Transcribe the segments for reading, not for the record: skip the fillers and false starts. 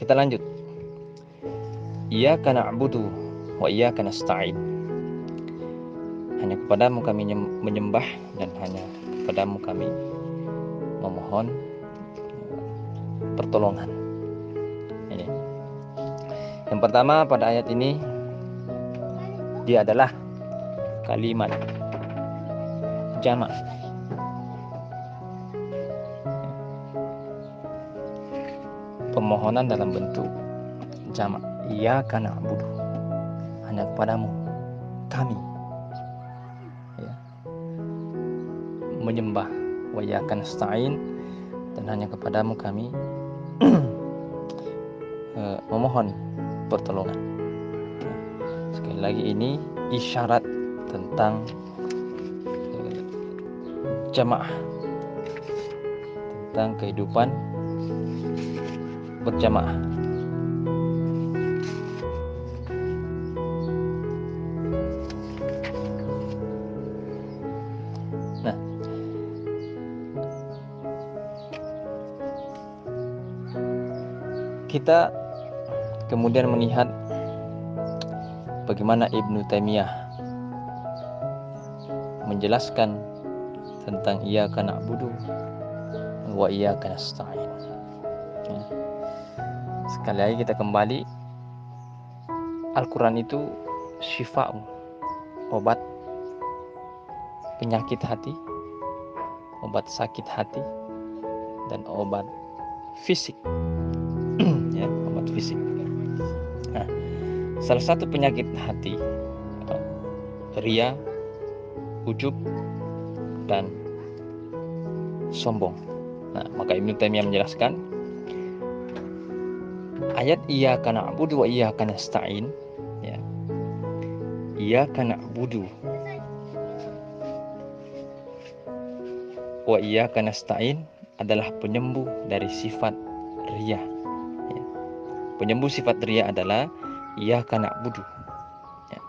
kita lanjut. Iyyaka na'budu wa iyyaka nasta'in. Hanya kepadamu kami menyembah dan hanya kepadamu kami memohon pertolongan. Ini. Yang pertama pada ayat ini, dia adalah kalimat jamak. Pemohonan dalam bentuk jamak. Iyyaka na'budu, hanya kepadamu kami menyembah, wa iyyaka nasta'in, dan hanya kepadamu kami memohon pertolongan. Sekali lagi ini isyarat tentang jamaah, tentang kehidupan berjamaah. Nah, kita kemudian melihat bagaimana Ibnu Taimiyah menjelaskan tentang iyyaka na'budu wa iyyaka nasta'in. Sekali lagi kita kembali, Al-Quran itu syifa'un, obat penyakit hati, obat sakit hati, dan obat fisik. Ya, obat fisik. Nah, salah satu penyakit hati, riya, ujub, dan sombong. Nah, maka Ibnu Taimiyah menjelaskan ayat iyyaka na'budu wa iyyaka nasta'in, ya. Iyyaka na'budu wa iyyaka nasta'in adalah penyembuh dari sifat riya. Ya. Penyembuh sifat riya adalah iyyaka na'budu. Ya.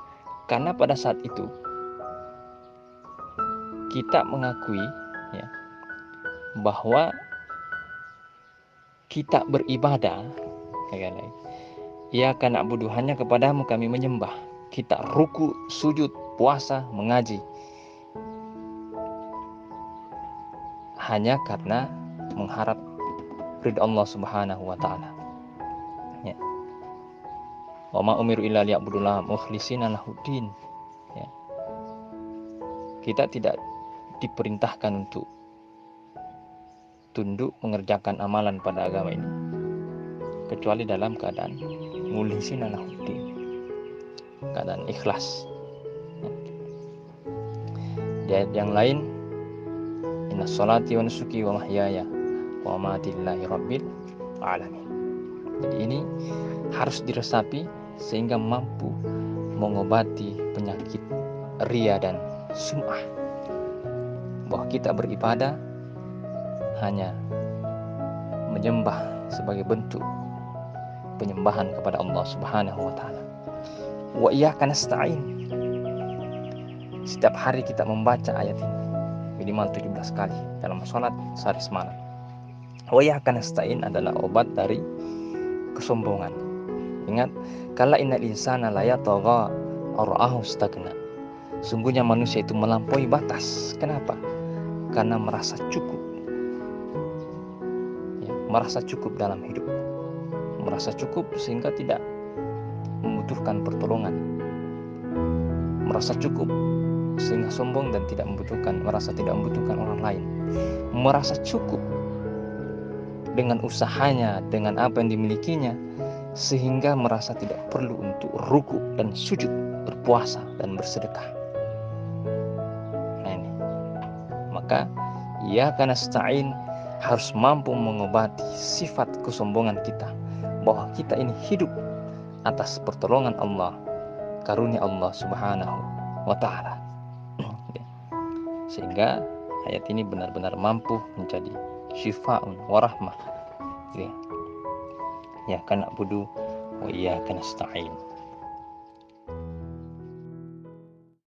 Karena pada saat itu kita mengakui, ya, bahwa kita beribadah, iyyaka na'budu, hanya kepadamu kami menyembah. Kita ruku, sujud, puasa, mengaji hanya karena mengharap ridha Allah Subhanahu wa taala. Ya. Wa ma umiru illa liya'budullaha mukhlishina lahuddin. Ya. Kita tidak diperintahkan untuk tunduk mengerjakan amalan pada agama ini kecuali dalam keadaan mukhlishina lahuddin, keadaan ikhlas. Ya. Di ayat yang lain, inna sholati wa nusuki wa mahyaya wa mamati lillahi rabbil alamin. Jadi ini harus diresapi sehingga mampu mengobati penyakit riya dan sum'ah, bahwa kita beribadah hanya menyembah sebagai bentuk penyembahan kepada Allah Subhanahu wa taala. Wa iyyaka nasta'in. Setiap hari kita membaca ayat ini minimal 17 kali dalam sholat sehari semalam. Wa iyyaka nasta'in adalah obat dari kesombongan. Ingat, kala innal insana la yatagha ar'ahu stagna. Sungguhnya manusia itu melampaui batas. Kenapa? Karena merasa cukup. Ya, merasa cukup dalam hidup. Merasa cukup sehingga tidak membutuhkan pertolongan. Merasa cukup sehingga sombong dan merasa tidak membutuhkan orang lain. Merasa cukup dengan usahanya, dengan apa yang dimilikinya, sehingga merasa tidak perlu untuk ruku dan sujud, berpuasa dan bersedekah. Nah ini, maka iyyaka nasta'in harus mampu mengobati sifat kesombongan kita, bahwa kita ini hidup atas pertolongan Allah, karunia Allah Subhanahu wa ta'ala. Sehingga ayat ini benar-benar mampu menjadi syifa'un wa rahmah. Ya, kana budu wa iyyaka nasta'in.